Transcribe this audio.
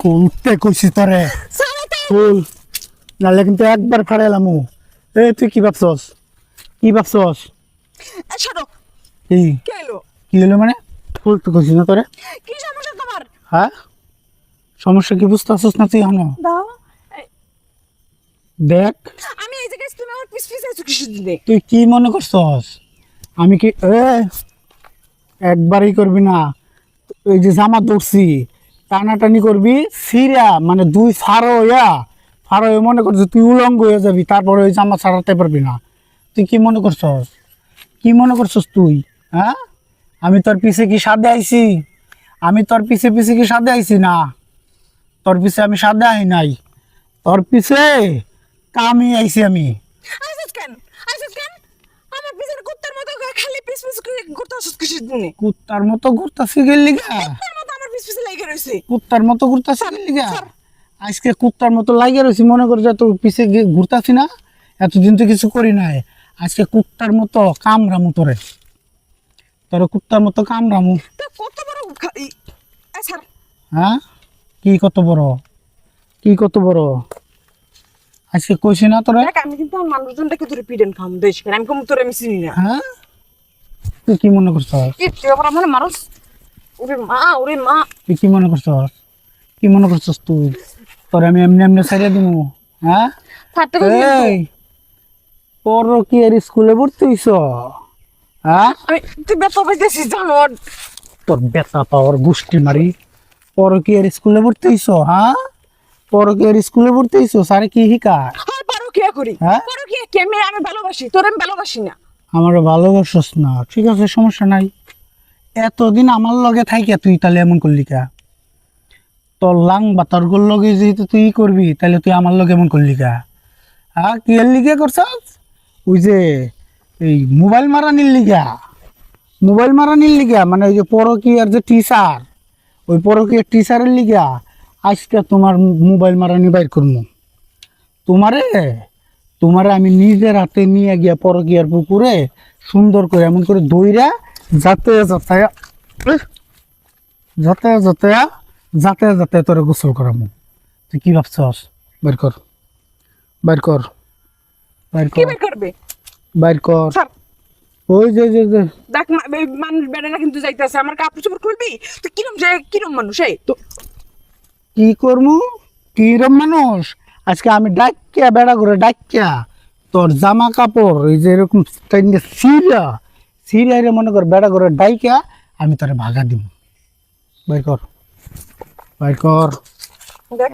খুলতে কইছি তোরে খুল, নাহলে কিন্তু একবার ফাড়াইলাম। এ তুই কি ভাবছস? কি ভাবছস? ছাড়ো। কি কে এলো? কি হলো মানে? খুলতে কইছি না তোরে? কি সমস্যা তোমার? হ্যাঁ, সমস্যা কি বুঝতেছস না তুই? হনো দাও। দেখ, আমি এই জায়গায় তুমি আমার পিছ পিছ আছো কিছু দিনে। তুই কি মনে করছস আমি কি একবারই করবি না? ওই যে জামা ধরছি টানাটানি করবি, সিরা মানে দুই ফাড়ো হয়ে মনে করছিস তুই উলঙ্গ হয়ে যাবি, তারপরে ওই জামা ছাড়াতে পারবি না। তুই কি মনে করছস? কি মনে করছস তুই? হ্যাঁ, আমি তোর পিছে কি সাদে আইছি? আমি তোর পিছে পিছে কি সাদে আইছি? না, তোর পিছে আমি সাদে আই নাই, তোর পিছে কামই আইছি আমি। আইসস কেন? আইসস কেন? আমার পিছনে কুত্তার মতো খালি পিছ পিছ করে ঘুরতে আসছ কিছু দিনে। কুত্তার মতো ঘুরতাছি গেলি গা? কুত্তার মতো আমার পিছ পিছে লেগে রইছে। কুত্তার মতো ঘুরতাছি গেলি গা? আজকে কুত্তার মতো লাগিয়ে রয়েছি, মনে করে যে তোর পিছে ঘুরতাছি না? এতদিন তো কিছু করি নাই, আজকে কুত্তার মতো কামড়ামু তোরে, তোরে কুত্তার মতো কামড়ামু। তা কত বড় স্যার? হ্যাঁ, কি কত বড়? কি কত বড়? আজকে কইছি না তোরে? দেখ আমি কিন্তু আমার মানুষজনটাকে ধরে পিডেন খাম দেশ করে আমি কম তোরে আমি চিনি না। হ্যাঁ, তুই কি মনে করছস? কি তুই আবার আমার মানুষ? ওরে মা, ওরে মা। তুই কি মনে করছস? কি মনে করছস তুই? তোরে আমি এমনি এমনি ছাইড়া দিমু? হ্যাঁ, থাকতে বলছি এই তোর কি আর স্কুলে ভর্তি হইছ? হ্যাঁ, আমি তুই ব্যথা পাইতেছিস জানোয়ার। তোর বেতা পাওয়ার গোষ্ঠী মারি। পরকীয়ার স্কুলে ভর্তি হইছো? হ্যাঁ, পরকীয়ার স্কুলে ভর্তি হইছো? স্যারে কি শিখায়? হ্যাঁ পারো কি করি? হ্যাঁ, পারো কি আমি আমি ভালোবাসি তোর, আমি ভালোবাসি না। আমার ভালোবাসস না, ঠিক আছে, সমস্যা নাই। এতদিন আমার লগে থাইকা তুই তাহলে এমন করলি কা? তোর লাং বা তোর গোর লগে যেহেতু তুই করবি, তাহলে তুই আমার লগে এমন করলি কা? হ্যাঁ, কি এর লিগে করছস? ওই যে এই মোবাইল মারানির লিগা, মোবাইল মারানির লিগা, মানে ওই যে পরকীয়ার যে টিচার, ওই পরকীয়ার টিচারের লিগা আজকে তোমার মোবাইল মারানি বাইর করবো। তোমারে তোমারে আমি নিজের হাতে নিয়ে গিয়া পরকীয়ার পুকুরে সুন্দর করে এমন করে দইরা যাতে যাতে যাতে যাতে যাতে যাতে তোরে গোসল করামু। তুই কি ভাবছস? বাইর কর, বাইর কর, বাইর কি কর, বের করবে? বাইর কর। স্যার ওই যে যে যে দেখ মানুষ বেড়ে না কিন্তু যাইতেছে আমার কাপড় চোপড় খুলবি তুই কিরম কিরম মানুষ এই তো। কি করমু? কিরম মানুষ? আজকে আমি ডাক্কিয়া বেড়া করে ডাক্কিয়া তোর জামা কাপড় এই যে এরকম সিরিয়া সিরিয়া রে মনে কর বেড়া করে ডাইকা আমি তোরে ভাগা দিব। বাইর কর, বাইর কর। দেখ